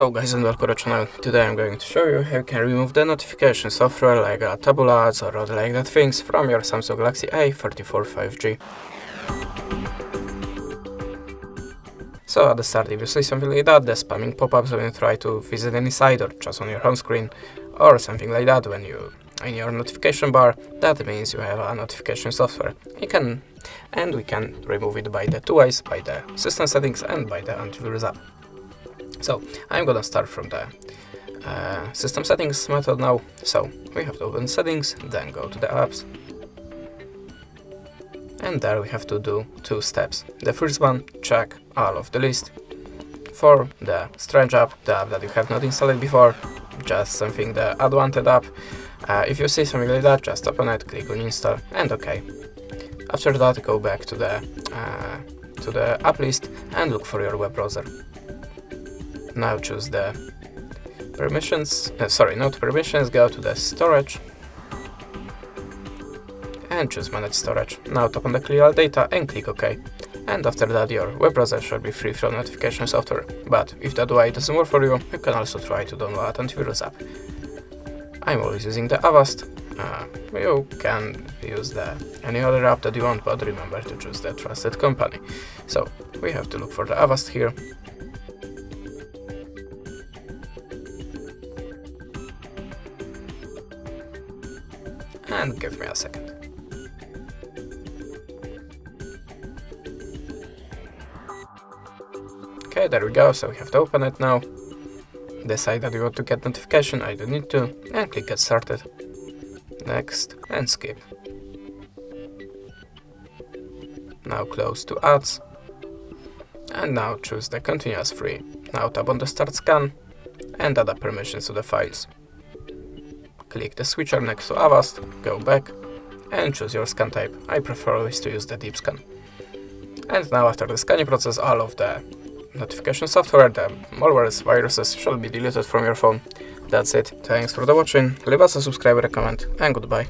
Hello guys and welcome to the channel. Today I'm going to show you how you can remove the notification software like tabula ads or other like that things from your Samsung Galaxy A34 5G. So at the start, if you see something like that, the spamming pop-ups when you try to visit any site or just on your home screen or something like that when you in your notification bar, that means you have a notification software. We can remove it by the two ways, by the system settings and by the antivirus app. So I'm gonna start from the system settings method now. So we have to open settings, then go to the apps, and there we have to do two steps. The first one, check all of the list. For the strange app, the app that you have not installed before, just something the unwanted app. If you see something like that, just open it, click on install, and OK. After that, go back to the app list and look for your web browser. Now choose the permissions, not permissions, go to the storage and choose manage storage. Now tap on the clear all data and click OK. And after that your web browser should be free from notification software. But if that way doesn't work for you, you can also try to download antivirus app. I'm always using the Avast. You can use any other app that you want, but remember to choose the trusted company. So we have to look for the Avast here. And give me a second. Okay, there we go, so we have to open it now. Decide that you want to get notification, I don't need to, and click get started. Next, and skip. Now close to ads. And now choose the continuous free. Now tap on the start scan and add the permissions to the files. Click the switcher next to Avast, go back, and choose your scan type. I prefer always to use the deep scan. And now after the scanning process, all of the notification software, the malwares, viruses shall be deleted from your phone. That's it. Thanks for the watching. Leave us a subscribe, a comment, and goodbye.